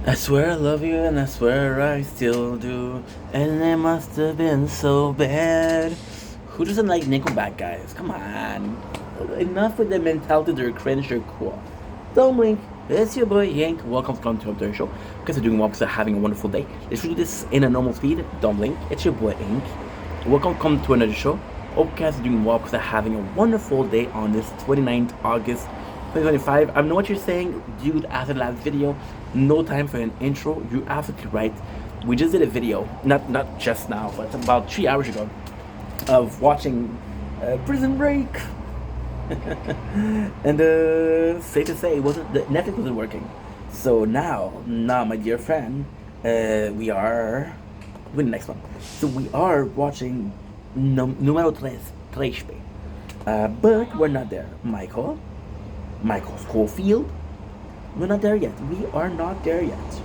I swear I love you, and I swear I still do. And it must have been so bad. Who doesn't like Nickelback, guys? Come on. Enough with the mentality, they're cringe, they're cool. Don't blink. It's your boy Yank. Welcome to the show. Guys are doing well because they're having a wonderful day. Let's do this in a normal speed. Don't blink. It's your boy Yank. Welcome to another show. Hope you guys are doing well because they're having a wonderful day on this 29th August 2025. I know what you're saying, dude. After the last video, no time for an intro. You're absolutely right. We just did a video, not just now, but about 3 hours ago, of watching Prison Break. And safe to say, it wasn't the Netflix wasn't working. So now, my dear friend, we are with the next one. So we are watching numero tres, but we're not there. Michael Schofield. We're not there yet. We are not there yet.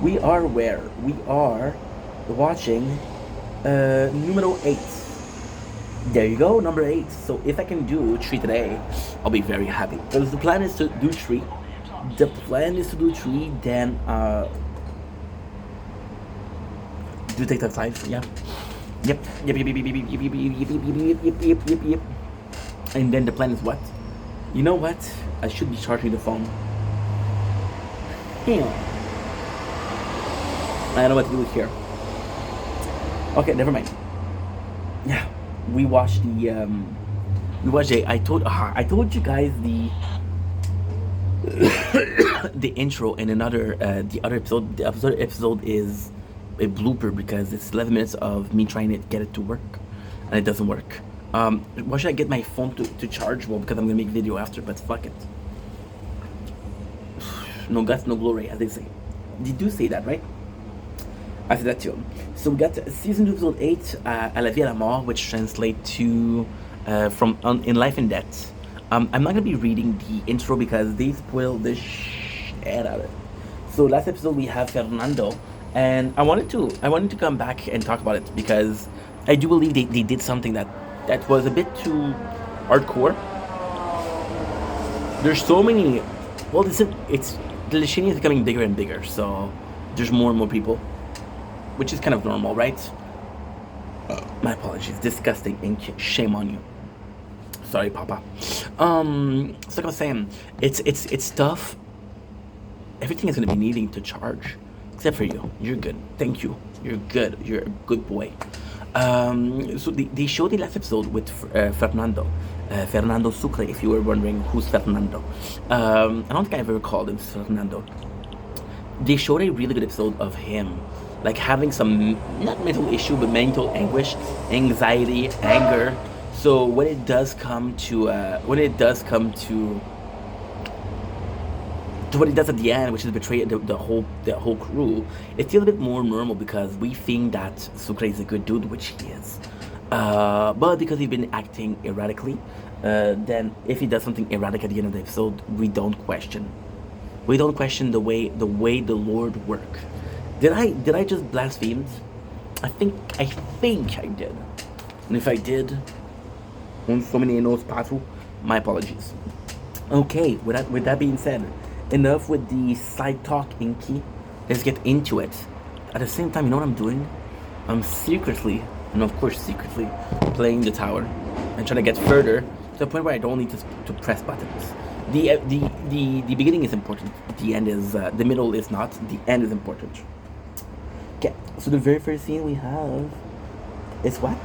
We are where? We are watching numero 8. There you go, number 8. So if I can do 3 today, I'll be very happy. Because the plan is to do 3. The plan is to do 3, then do take that 5, yeah. Yep. And then the plan is what? You know what? I should be charging the phone. Damn. I don't know what to do here. Okay, never mind. Yeah, we watched the. I told you guys the the intro in another the other episode. The other episode is a blooper because it's 11 minutes of me trying to get it to work, and it doesn't work. Why should I get my phone to charge? Well, because I'm gonna make video after, but fuck it. No guts, no glory, as they say. They do say that, right? I said that too. So we got season 2, episode 8, À la vie à la mort, which translates to in life and death. I'm not gonna be reading the intro because they spoil the shit out of it. So last episode we have Fernando, and I wanted to come back and talk about it because I do believe they did something that was a bit too hardcore. There's so many. Well, it's the Lishini is becoming bigger and bigger, so there's more and more people, which is kind of normal, right? My apologies. Disgusting ink. Shame on you. Sorry, Papa. So like I was saying, it's tough. Everything is gonna be needing to charge, except for you. You're good. Thank you. You're good. You're a good boy. So they showed the last episode with Fernando. Fernando Sucre, if you were wondering who's Fernando. I don't think I've ever called him Fernando. They showed a really good episode of him, like having some, not mental issue, but mental anguish, anxiety, anger. So when it does come to what it does at the end, which is betray the whole crew, it feels a bit more normal because we think that Sucre is a good dude, which he is. But because he's been acting erratically, then if he does something erratic at the end of the episode, we don't question. We don't question the way the Lord work. Did I just blaspheme? I think I did. And if I did, on so many knows Patu, my apologies. Okay, with that being said, enough with the side talk, Inky. Let's get into it. At the same time, you know what I'm doing? I'm secretly, and of course secretly, playing the tower and trying to get further to the point where I don't need to press buttons. The beginning is important. The end is the middle is not. The end is important. Okay, so the very first scene we have is what?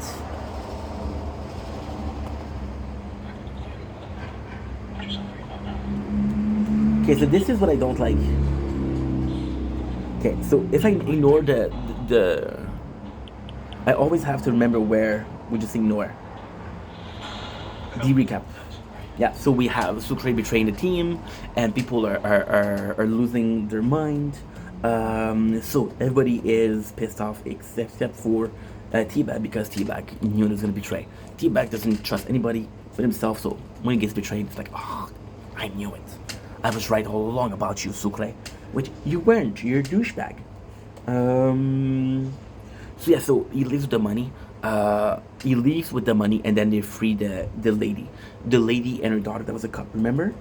Okay, so this is what I don't like. Okay, so if I ignore the I always have to remember where we just ignore. The recap. Yeah, so we have Sucre betraying the team, and people are losing their mind. So everybody is pissed off except for T-Bag, because T-Bag knew he was going to betray. T-Bag doesn't trust anybody but himself, so when he gets betrayed, it's like, oh, I knew it. I was right all along about you, Sucre. Which you weren't. You're a douchebag. So yeah, so he leaves with the money. He leaves with the money, and then they free the lady and her daughter that was a cop. Remember,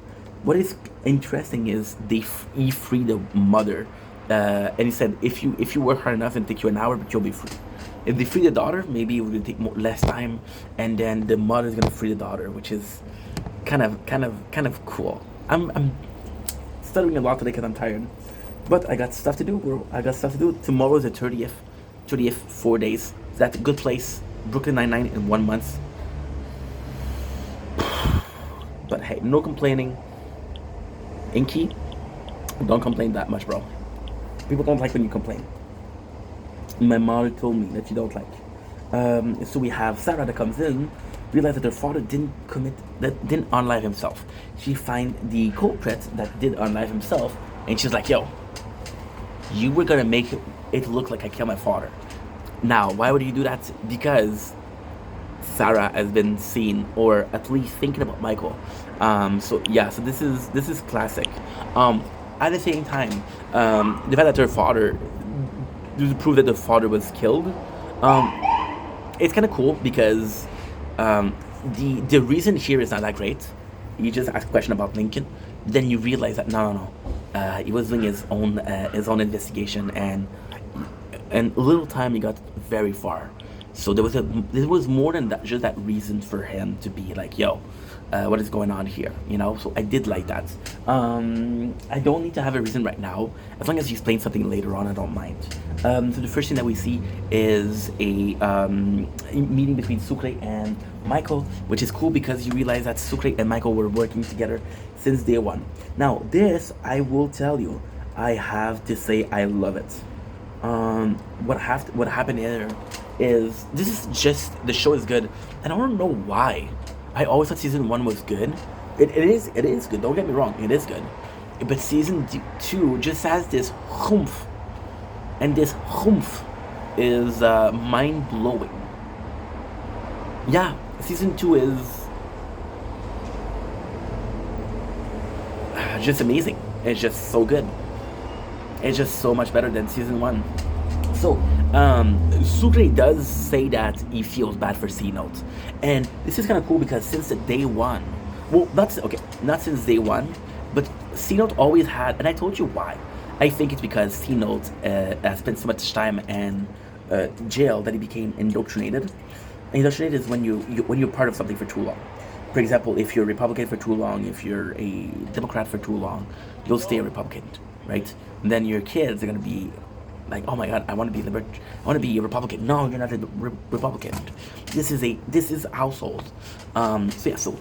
what is interesting is he free the mother And he said, if you work hard enough, it'll take you an hour, but you'll be free. If they free the daughter, maybe it will take less time, and then the mother is gonna free the daughter, which is kind of cool. I'm studying a lot today because I'm tired, but I got stuff to do, bro. I got stuff to do. Tomorrow's the 30th, 4 days. That's a good place. Brooklyn Nine-Nine in 1 month. But hey, no complaining. Inky, don't complain that much, bro. People don't like when you complain. My mother told me that you don't like. So we have Sarah that comes in, realized that her father didn't unalive himself. She find the culprit that did unalive himself, and she's like, "Yo, you were gonna make it look like I killed my father." Now, why would you do that? Because Sarah has been seen, or at least thinking about Michael. So yeah, so this is classic. At the same time, the fact that her father, to prove that the father was killed, it's kind of cool because the reason here is not that great. You just ask a question about Lincoln, then you realize that no, he was doing his own investigation, and a little time he got very far. So there was more than that, just that reason for him to be like, yo, what is going on here? So I did like that. I don't need to have a reason right now. As long as he explains something later on, I don't mind. So the first thing that we see is a meeting between Sucre and Michael, which is cool because you realize that Sucre and Michael were working together since day one. Now, this, I will tell you, I have to say I love it. What happened here is, this is just, the show is good, and I don't know why. I always thought season 1 was good. It is good, don't get me wrong, it is good. But season 2 just has this humph, and this humph is mind-blowing. Yeah, season 2 is just amazing. It's just so good. It's just so much better than season 1. So, Sucre does say that he feels bad for C-Note. And this is kind of cool because since the day one, well, not since day one, but C-Note always had, and I told you why. I think it's because C-Note has spent so much time in jail that he became indoctrinated. Indoctrinated is when you're part of something for too long. For example, if you're a Republican for too long, if you're a Democrat for too long, you'll stay a Republican, right? And then your kids are gonna be like, oh my God, I want to be a Republican. No, you're not a Republican. This is household. So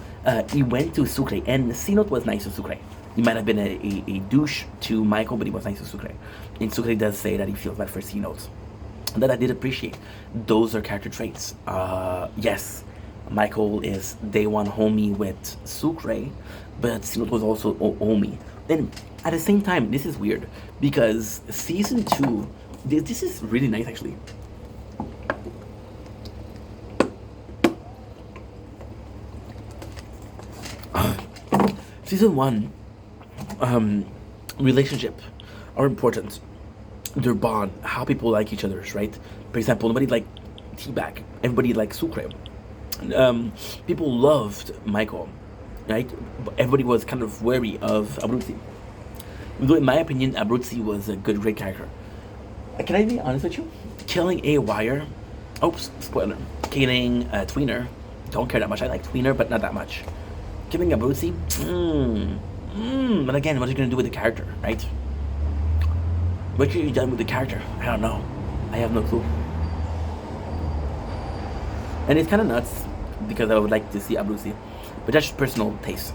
he went to Sucre, and C-Note was nice to Sucre. He might have been a douche to Michael, but he was nice to Sucre. And Sucre does say that he feels bad for C-Note. And that I did appreciate. Those are character traits. Yes, Michael is day one homie with Sucre, but C-Note was also homie. Then at the same time, this is weird because season 2, this is really nice actually. Season 1, relationship are important. Their bond, how people like each other, right? For example, nobody liked Teabag, everybody liked Sucre. People loved Michael, right? Everybody was kind of wary of Abruzzi. Though in my opinion, Abruzzi was a great character. Can I be honest with you? Killing a wire, oops, spoiler. Killing a tweener, don't care that much. I like tweener, but not that much. Killing Abruzzi, but again, what are you gonna do with the character, right? What are you done with the character? I don't know. I have no clue. And it's kind of nuts because I would like to see Abruzzi, but that's just personal taste.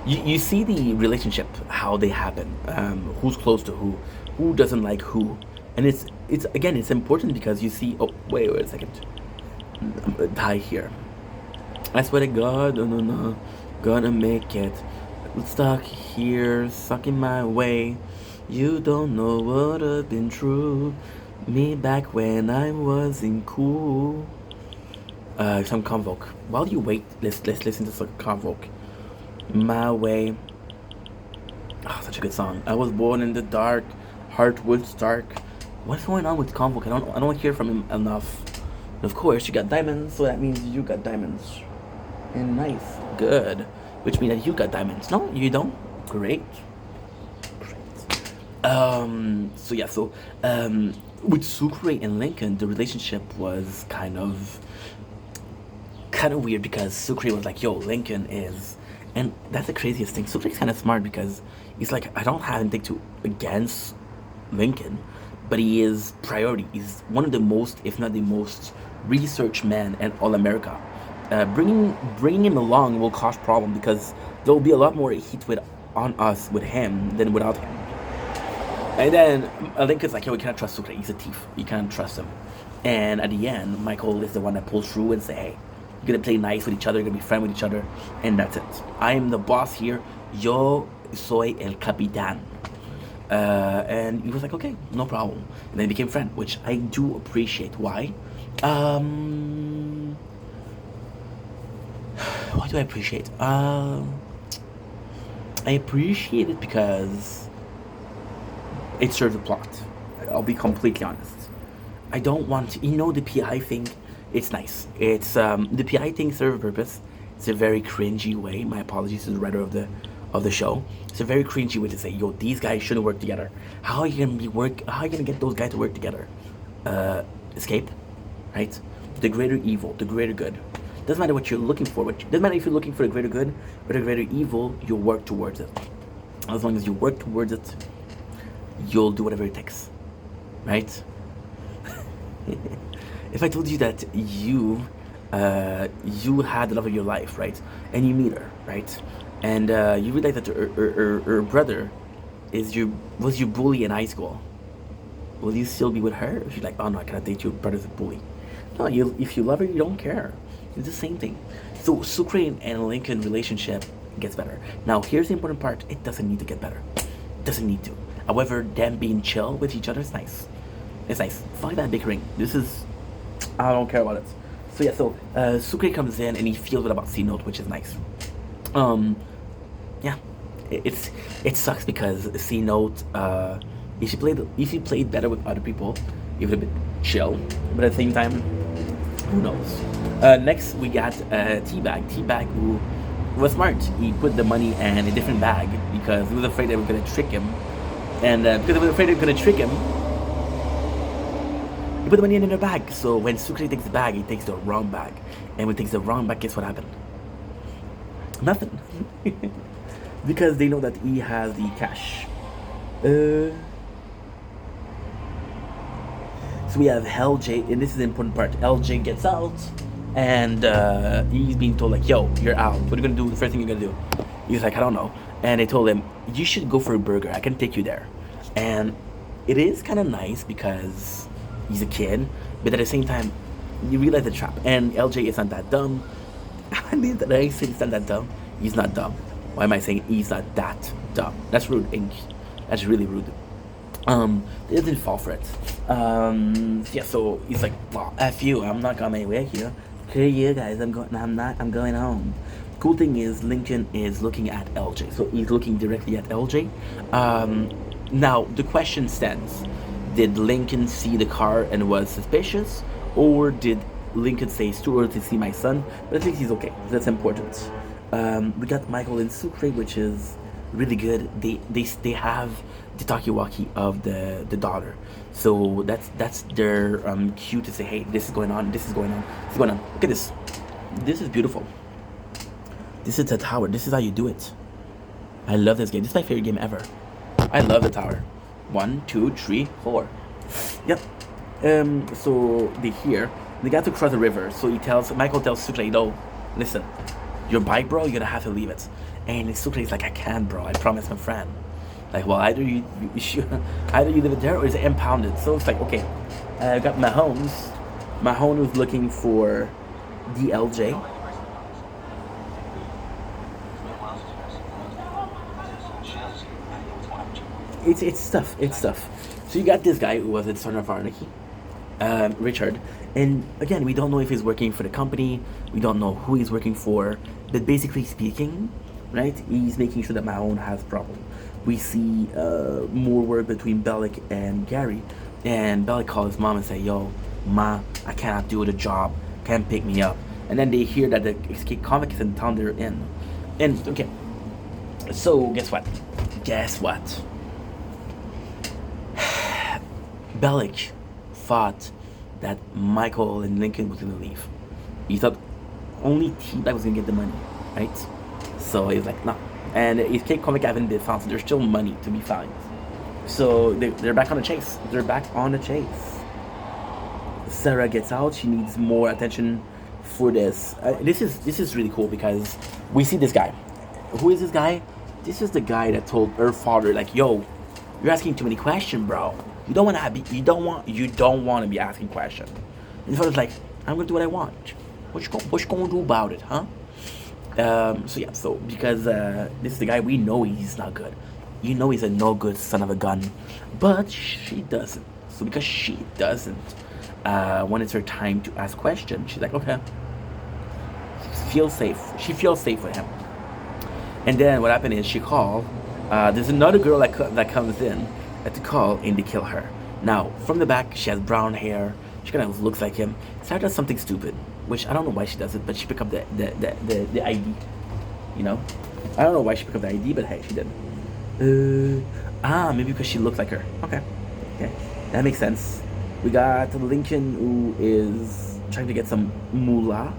You see the relationship, how they happen, who's close to who doesn't like who, and it's again, it's important because you see. Oh, wait a second, I'm gonna die here. I swear to God, no, gonna make it. Stuck here, sucking my way. You don't know what I've been through. Me back when I wasn't cool. Some Convoke. While you wait, let's listen to some Convoke. My way. Oh, such a good song. I was born in the dark, heart would stark. What's going on with Convoke? I don't hear from him enough. And of course, you got diamonds, so that means you got diamonds. And nice, good. Which means that you got diamonds. No, you don't. Great. So yeah, so with Sucre and Lincoln, the relationship was kind of weird because Sucre was like, "Yo, Lincoln is," and that's the craziest thing. Sucre's kind of smart because he's like, "I don't have anything to against Lincoln, but he is priority. He's one of the most, if not the most, researched man in all America. Bringing him along will cause problem because there will be a lot more heat with on us with him than without him." And then Lincoln's like, "Yo, we cannot trust Sucre. He's a thief. You can't trust him." And at the end, Michael is the one that pulls through and say, "Hey, you're gonna play nice with each other. You're gonna be friend with each other, and that's it. I am the boss here. Yo soy el capitán." And he was like, "Okay, no problem." And then they became friends, which I do appreciate. Why? Um, what do I appreciate? I appreciate it because it serves a plot. I'll be completely honest. I don't want to, the PI thing. It's nice. It's the PI thing serves a purpose. It's a very cringy way. My apologies to the writer of the show. It's a very cringy way to say, "Yo, these guys shouldn't work together. How are you gonna get those guys to work together? Escape, right? The greater evil, the greater good. Doesn't matter what you're looking for. Doesn't matter if you're looking for the greater good or the greater evil. You'll work towards it. As long as you work towards it, you'll do whatever it takes, right?" If I told you that you had the love of your life, right, and you meet her, right, and you realize that her brother was your bully in high school, will you still be with her? If you're like, "Oh no, I cannot date your brother's a bully." No, if you love her, you don't care. It's the same thing. So Sucre and Lincoln relationship gets better. Now here's the important part: it doesn't need to get better. It doesn't need to. However, them being chill with each other is nice. It's nice. Fuck that bickering. I don't care about it. So yeah, Sucre comes in and he feels it about C Note, which is nice. Um, yeah, it sucks because C Note, if he played better with other people, he would have been chill. But at the same time, who knows? Next we got Teabag. Teabag who was smart. He put the money in a different bag because he was afraid they were gonna trick him, and because he was afraid they were gonna trick him, he put the money in their bag. So when Sucre takes the bag, he takes the wrong bag. And when he takes the wrong bag, guess what happened? Nothing. Because they know that he has the cash. So we have LJ, and this is the important part. LJ gets out, and he's being told like, "Yo, you're out. What are you gonna do? The first thing you're gonna do?" He's like, "I don't know." And they told him, "You should go for a burger. I can take you there." And it is kind of nice because he's a kid, but at the same time, you realize the trap. And LJ is not that dumb. I mean, that I say he's not that dumb. He's not dumb. Why am I saying he's not that dumb? That's rude, Ink. That's really rude. They didn't fall for it. Yeah, so he's like, "Well, F you, I'm not gonna make with you. Screw you guys, I'm going home." Cool thing is, Lincoln is looking at LJ. So he's looking directly at LJ. Now, the question stands. Did Lincoln see the car and was suspicious? Or did Lincoln say, "It's too early to see my son"? But I think he's okay. That's important. We got Michael and Sucre, which is really good. They have the talkie-walkie of the daughter, so that's their cue to say, "Hey, this is going on. This is going on. This is going on. Look at this. This is beautiful. This is the tower. This is how you do it." I love this game. This is my favorite game ever. I love the tower. 1, 2, 3, 4. Yep. So they got to cross the river. So Michael tells Sucre, "Listen, your bike, bro, you're gonna have to leave it." And Sucre's like, "I can't, bro. I promised my friend." Like, well, either you leave it there or it's impounded. So it's like, okay, I got Mahone. Mahone was looking for DLJ. It's stuff. So you got this guy who was a son of Anarchy, Richard, and again, we don't know if he's working for the company. We don't know who he's working for, but basically speaking, right, he's making sure that Mahone has problem. We see more work between Bellic and Gary, and Bellic calls his mom and say, "Yo, Ma, I cannot do the job. Can't pick me up." And then they hear that the escape convict is in town. They're in, and okay. So guess what? Bellic thought that Michael and Lincoln was gonna leave. He thought only T-Bag was gonna get the money, right? So he was like, no. And his cake comic haven't been found, so there's still money to be found. So they're back on the chase. They're back on the chase. Sarah gets out. She needs more attention for this. This is really cool because we see this guy. Who is this guy? This is the guy that told her father, like, "Yo, you're asking too many questions, bro. You don't want to be. You don't want to be asking questions." And his father's like, "I'm gonna do what I want. What you gonna do about it, huh?" So yeah. So because this is the guy, we know he's not good. You know he's a no good son of a gun, but she doesn't. So because she doesn't, when it's her time to ask questions, she's like, okay, feel safe. She feels safe with him. And then what happened is she called. There's another girl that comes in to call and they kill her. Now from the back, she has brown hair. She kind of looks like him. Sarah does something stupid, which I don't know why she does it, but she picked up the ID. You know, I don't know why she picked up the ID, but hey, she did. Maybe because she looks like her. Okay, that makes sense. We got Lincoln, who is trying to get some moolah.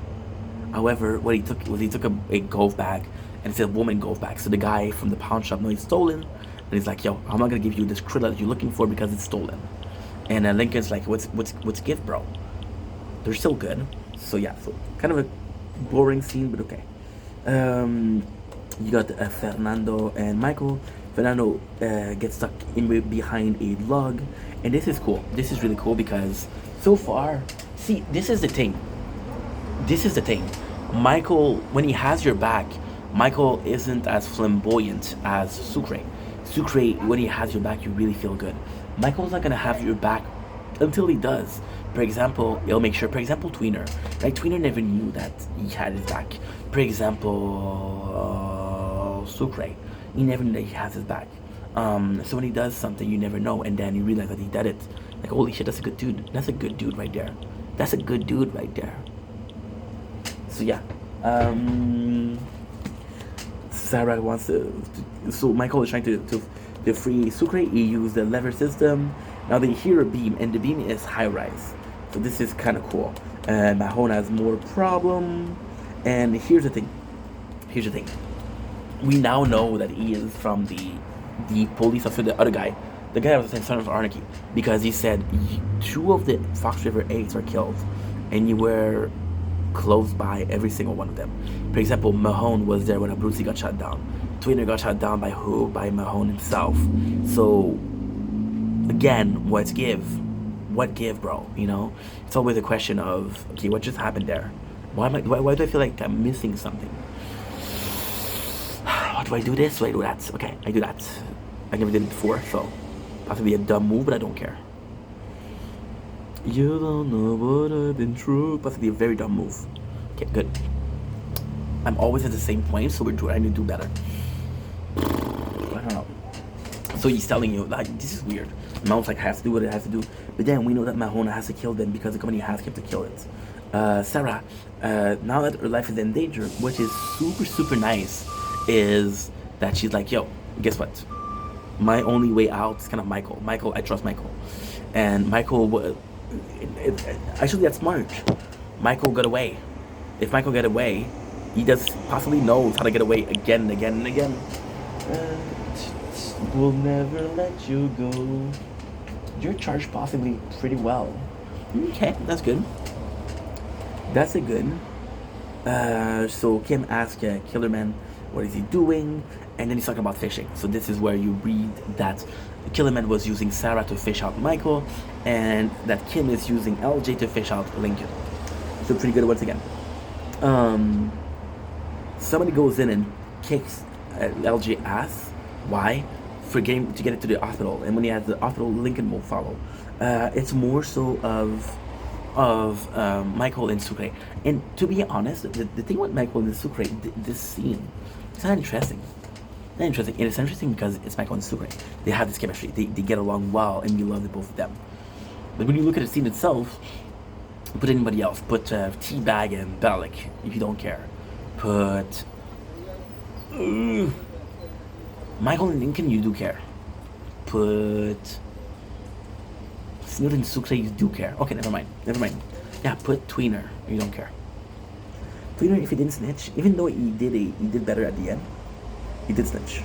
However, what he took was a golf bag, and it's a woman golf bag. So the guy from the pawn shop knows it's stolen, and he's like, "Yo, I'm not gonna give you this krilla that you're looking for because it's stolen." And Lincoln's like, "What's gift, bro? They're still good." So yeah, so kind of a boring scene, but okay. You got Fernando and Michael. Fernando gets stuck behind a log, and this is cool. This is really cool because so far, see, this is the thing. Michael, when he has your back, Michael isn't as flamboyant as Sucre. Sucre, when he has your back, you really feel good. Michael's not gonna have your back until he does. For example, he'll make sure. For example, Tweener. Right? Tweener never knew that he had his back. For example, Sucre. He never knew that he has his back. So when he does something, you never know, and then you realize that he did it. Like, holy shit, that's a good dude. That's a good dude right there. That's a good dude right there. So yeah. Sarah wants so Michael is trying to free Sucre. He used the lever system. Now they hear a beam, and the beam is high rise. So this is kind of cool. Mahone has more problem. And here's the thing. We now know that he is from the police officer, the other guy. The guy was the son of Anarchy. Because he said 2 of the Fox River 8s are killed. And you were close by every single one of them. For example, Mahone was there when Abruzzi got shot down. Tweener got shot down by who? By Mahone himself. So, again, what give, bro? You know? It's always a question of, okay, what just happened there? Why do I feel like I'm missing something? Do I do this? Do I do that? Okay, I do that. I never did it before, so possibly a dumb move, but I don't care. You don't know what I've been through. Possibly a very dumb move. Okay, good. I'm always at the same point, so I need to do better. I don't know. So he's telling you, like, this is weird. Mount's like, has to do what it has to do. But then we know that Mahona has to kill them because the company has him to kill it. Sarah, now that her life is in danger, which is super, super nice, is that she's like, yo, guess what? My only way out is kind of Michael. I trust Michael. And Michael, actually, that's smart. Michael got away. If Michael got away, he does possibly knows how to get away again and again and again. We'll never let you go. You're charged possibly pretty well. Okay, that's good. That's a good. So Kim asks Killerman, what is he doing? And then he's talking about fishing. So this is where you read that Killerman was using Sarah to fish out Michael, and that Kim is using LJ to fish out Lincoln. So pretty good once again. Somebody goes in and kicks LJ ass. Why? To get it to the hospital. And when he has the hospital, Lincoln will follow. It's more so of Michael and Sucre. And to be honest, the thing with Michael and Sucre, this scene, it's not interesting. Not interesting. And it's interesting because it's Michael and Sucre. They have this chemistry. They get along well, and we love the both of them. But when you look at the scene itself, put anybody else. Put T-Bag and Bellic, if you don't care. Put Michael and Lincoln, you do care. Put Snooze and Sucre, you do care. Okay, never mind. Never mind. Yeah, put Tweener. You don't care. Tweener, if he didn't snitch, even though he did better at the end, he did snitch.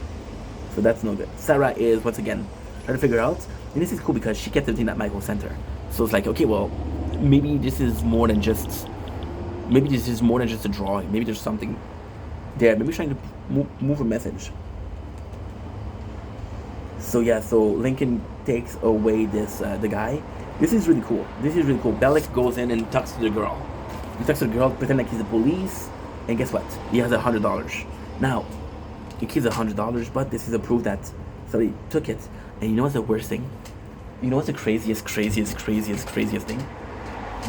So that's no good. Sarah is, once again, trying to figure out. And this is cool because she kept everything that Michael sent her. So it's like, okay, well, maybe this is more than just a drawing. Maybe there's something there. Maybe trying to move a message. So yeah, so Lincoln takes away this the guy. This is really cool. Bellic goes in and talks to the girl. He talks to the girl, pretend like he's the police, and guess what? He has $100. Now, he keeps $100, but this is a proof that somebody took it. And you know what's the worst thing? You know what's the craziest thing?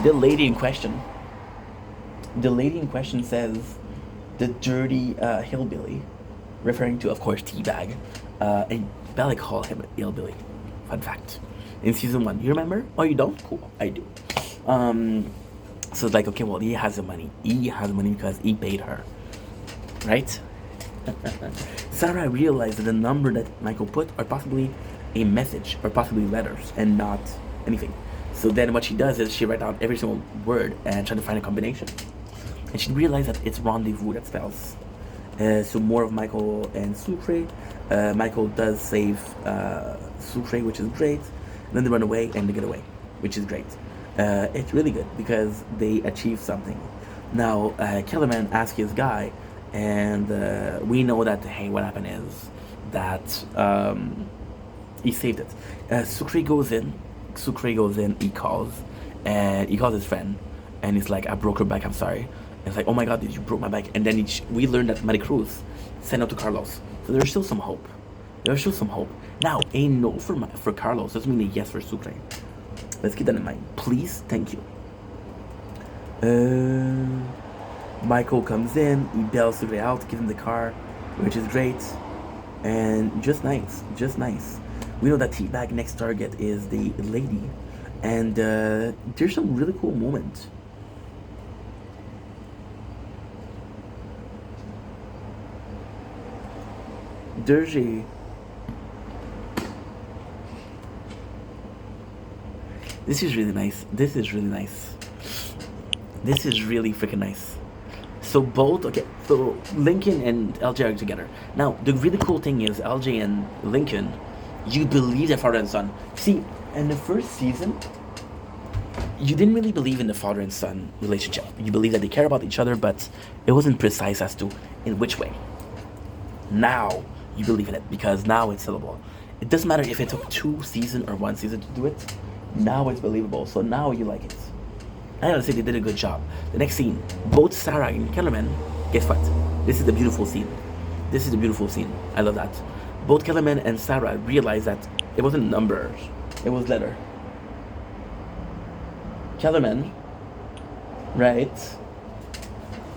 The lady in question says the dirty hillbilly, referring to, of course, Teabag, and Bellic called him a hillbilly. Fun fact. In season 1, you remember? Oh, you don't? Cool, I do. So it's like, okay, well, he has the money. He has the money because he paid her, right? Sarah realized that the number that Michael put are possibly a message or possibly letters and not anything. So then what she does is she writes down every single word and try to find a combination. And she realized that it's rendezvous that spells. So more of Michael and Sucre. Michael does save Sucre, which is great. And then they run away and they get away, which is great. It's really good because they achieve something. Now, Kellerman asks his guy, and we know that, hey, what happened is that he saved it. Sucre goes in, he calls his friend, and he's like, I broke her back, I'm sorry. And it's like, oh my god, did you broke my back? And then we learned that Maricruz sent out to Carlos. So there's still some hope. Now, a no for Carlos doesn't mean a yes for Sucre. Let's keep that in mind. Please, thank you. Michael comes in, he bails Sucre out, gives him the car, which is great. And just nice. We know that Teabag next target is the lady. And there's some really cool moments. Dergy. This is really nice. This is really freaking nice. So so Lincoln and LJ are together. Now, the really cool thing is LJ and Lincoln, you believe they're father and son. See, in the first season, you didn't really believe in the father and son relationship. You believe that they care about each other, but it wasn't precise as to in which way. Now, you believe in it because now it's sellable. It doesn't matter if it took 2 seasons or 1 season to do it. Now it's believable. So now you like it. I gotta say they did a good job. The next scene, both Sarah and Kellerman, guess what? This is the beautiful scene. I love that. Both Kellerman and Sarah realized that it wasn't numbers, it was letter. Kellerman, right,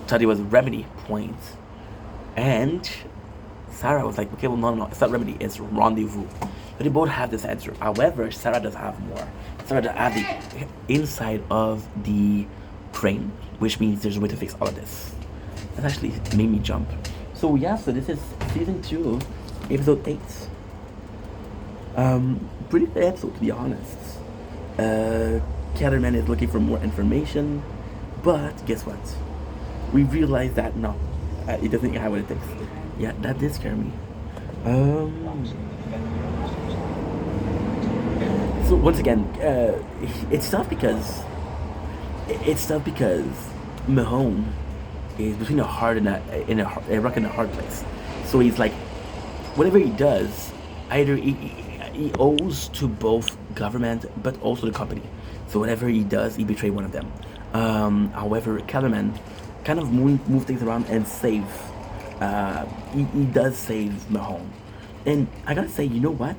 thought it was remedy point. And Sarah was like, okay, well, no, it's not remedy, it's rendezvous. But they both have this answer. However, Sarah does have more. Sarah does have the inside of the brain, which means there's a way to fix all of this. That actually made me jump. So yeah, so this is season 2, episode 8. Pretty good episode, to be honest. Kellerman is looking for more information, but guess what? We realized that no, it doesn't have what it takes. Yeah, that did scare me. So once again, it's tough because Mahone is between a rock and a hard place. So he's like, whatever he does, either he owes to both government but also the company. So whatever he does, he betrays one of them. However, Kellerman kind of move things around and save. He does save Mahone. And I gotta say, you know what?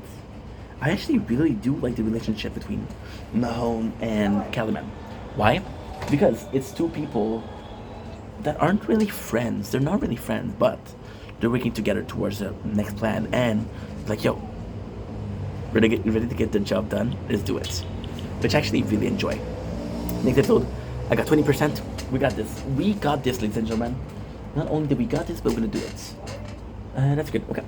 I actually really do like the relationship between Mahone and Kellerman. Why? Because it's 2 people that aren't really friends. They're not really friends, but they're working together towards the next plan. And like, yo, ready to get the job done? Let's do it. Which I actually really enjoy. Next episode, I got 20%. We got this, ladies and gentlemen. Not only did we got this, but we're gonna do it. That's good. Okay.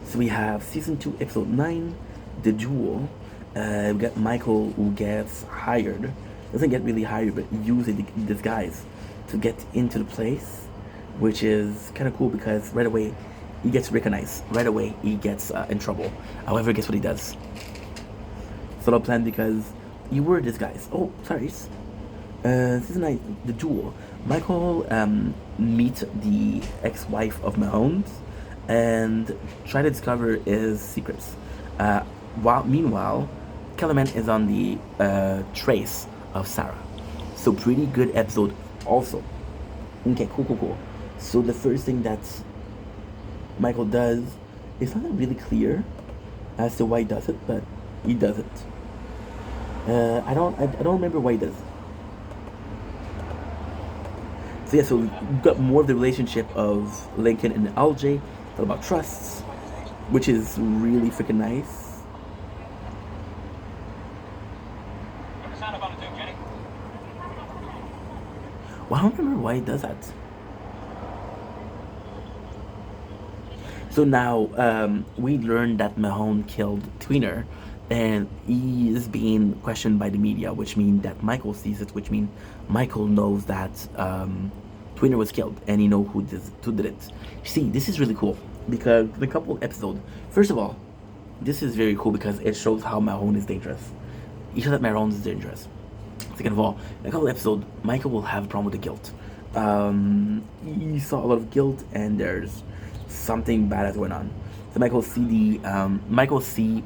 So we have season 2, episode 9, the duel. We got Michael who gets hired, doesn't get really hired, but uses the disguise to get into the place, which is kind of cool because right away he gets recognized. Right away he gets in trouble. However, guess what he does? Solo plan because you were disguised. Oh, sorry. Season 9, the duel. Michael meet the ex-wife of Mahomes and try to discover his secrets. Meanwhile, Kellerman is on the trace of Sarah. So pretty good episode also. Okay, cool. So the first thing that Michael does, it's not really clear as to why he does it, but he does it. I don't remember why he does it. So yeah, so we've got more of the relationship of Lincoln and LJ. It's all about trusts, which is really freaking nice. Well, I don't remember why he does that. So now we learned that Mahone killed Tweener, and he is being questioned by the media, which means that Michael sees it, which means Michael knows that Tweener was killed, and he knows who did it. See, this is really cool because the couple episodes. First of all, this is very cool because it shows how Mahone is dangerous. He shows that Mahone is dangerous. Second of all, in a couple episodes, Michael will have a problem with the guilt. He saw a lot of guilt, and there's something bad that's going on. So Michael see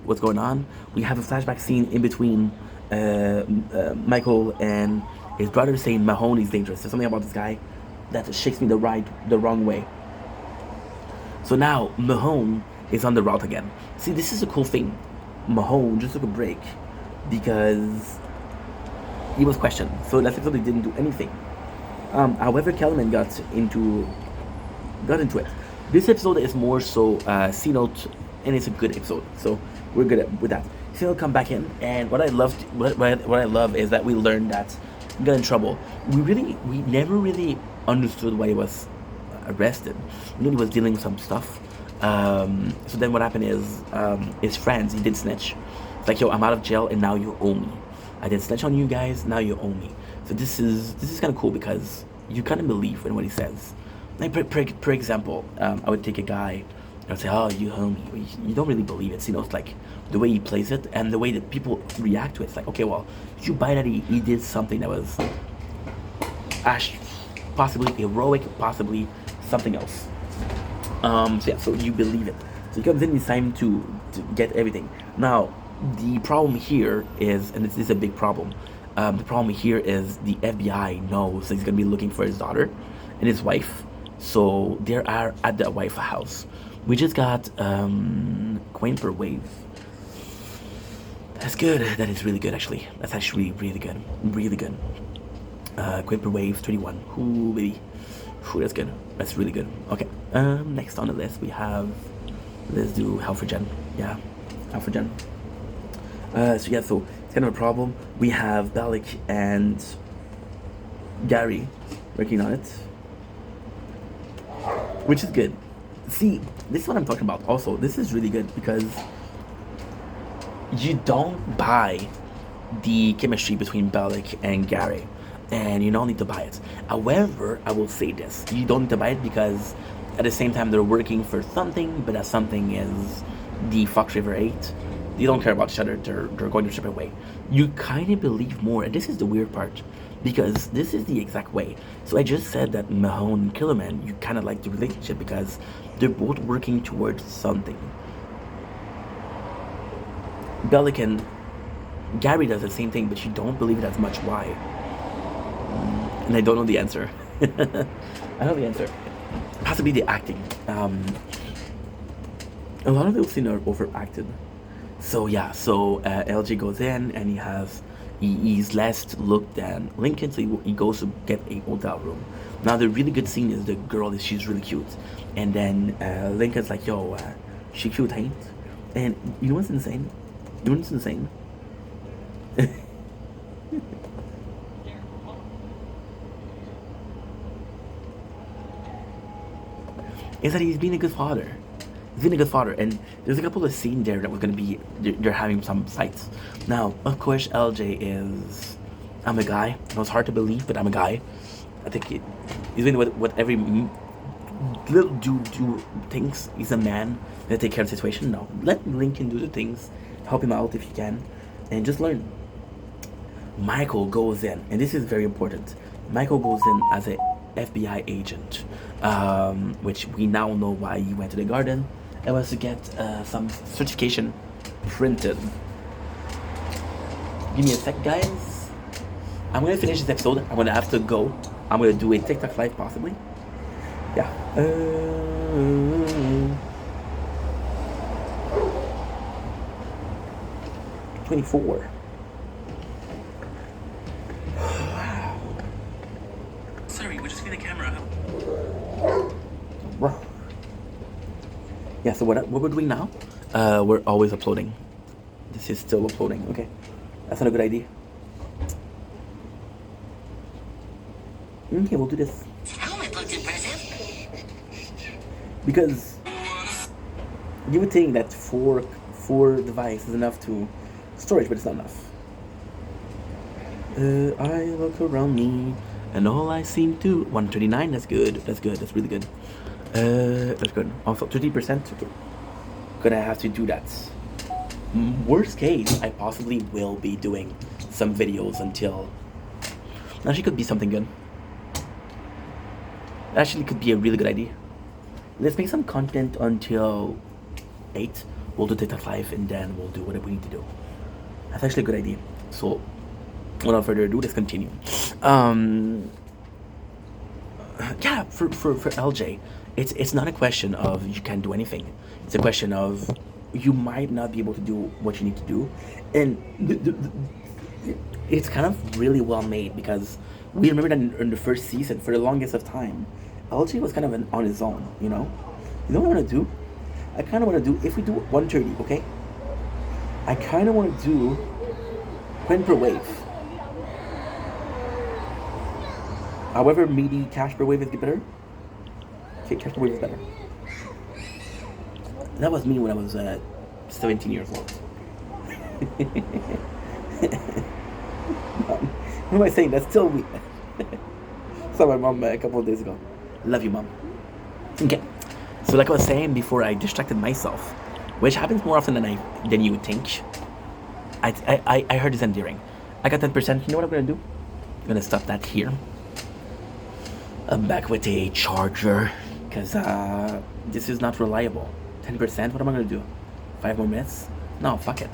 what's going on. We have a flashback scene in between Michael and his brother saying Mahone is dangerous. There's something about this guy that shakes me the wrong way. So now Mahone is on the route again. See, this is a cool thing. Mahone just took a break because he was questioned. So that's because he didn't do anything. However, Kellerman got into it. This episode is more so C-Note, and it's a good episode. So we're good with that. So he'll come back in, and what I love is that we learned that he got in trouble. We never really understood why he was arrested. We knew he was dealing with some stuff. So then what happened is his friends, he did snitch. It's like, yo, I'm out of jail, and now you owe me. I did snitch on you guys, now you owe me. So this is kind of cool because you kind of believe in what he says. Like per example, I would take a guy and I'd say, "Oh, you owe me." You don't really believe it. So, it's like the way he plays it and the way that people react to it. It's like, okay, well, if you buy that he did something that was possibly heroic, possibly something else. So yeah, so you believe it. So he comes in, it's time to get everything. Now, the problem here is, and this is a big problem. The problem here is the FBI knows that he's gonna be looking for his daughter and his wife. So they are at the wife house. We just got Quaper Wave. That's good. That is really good, actually. That's actually really good. Really good. Quaper Wave 21. Ooh, baby. Ooh, that's good. That's really good. Okay. Next on the list we have. Let's do Alpha Gen. Yeah, Alpha Gen. So yeah, so it's kind of a problem. We have Balik and Gary working on it, which is good. See, this is what I'm talking about. Also, this is really good because you don't buy the chemistry between Balik and Gary, and you don't need to buy it. However, I will say this: you don't need to buy it because at the same time they're working for something, but that something is the Fox River 8. They don't care about each other. They're going a different way. You kind of believe more, and this is the weird part, because this is the exact way. So I just said that Mahone and Killerman, you kind of like the relationship because they're both working towards something. Bellic and Gary does the same thing, but you don't believe it as much. Why? And I don't know the answer. I know the answer. Possibly the acting. A lot of those scenes are overacted. So yeah, so LJ goes in and he's less looked than Lincoln, so he goes to get a hotel room. Now the really good scene is the girl she's really cute, and then Lincoln's like, yo, she cute, ain't? And you know what's insane? You know what's insane? Is that he's being a good father. He's been a good father, and there's a couple of scenes there that was gonna be they're having some fights. Now, of course, LJ is I'm a guy. It was hard to believe, but I'm a guy. I think he's doing what every little dude thinks. He's a man that take care of the situation. No, let Lincoln do the things, help him out if you can, and just learn. Michael goes in, and this is very important. Michael goes in as a FBI agent, which we now know why he went to the garden. It was to get some certification printed. Give me a sec, guys. I'm gonna finish this episode. I'm gonna have to go. I'm gonna do a TikTok live possibly. Yeah. 24. Sorry, we're just getting the camera up. Yeah, so what we're doing now, we're always uploading. This is still uploading, okay. That's not a good idea. Okay, we'll do this. Helmet looks impressive. Because you would think that four devices is enough to storage, but it's not enough. I look around me, and all I seem to 139. That's good. That's good. That's really good. That's good. Also 30%. Okay. Gonna have to do that. Worst case, I possibly will be doing some videos until. Actually, could be something good. Actually, could be a really good idea. Let's make some content until 8. We'll do TikTok live, and then we'll do whatever we need to do. That's actually a good idea. So, without further ado, let's continue. Yeah, for LJ, it's not a question of you can't do anything. It's a question of you might not be able to do what you need to do, and it's kind of really well made because we remember that in the first season, for the longest of time, LJ was kind of on his own. You know what I want to do? I kind of want to do, if we do 130, okay? I kind of want to do 20 per wave. However, maybe cash per wave is better. Okay, cash per wave is better. That was me when I was 17 years old. What am I saying? That's still me. Saw my mom a couple of days ago. Love you, Mom. Okay. So like I was saying before, I distracted myself, which happens more often than you would think. I heard it's endearing. I got 10%. You know what I'm gonna do? I'm gonna stop that here. I'm back with a charger because this is not reliable. 10%. What am I gonna do? 5 more minutes? No, fuck it.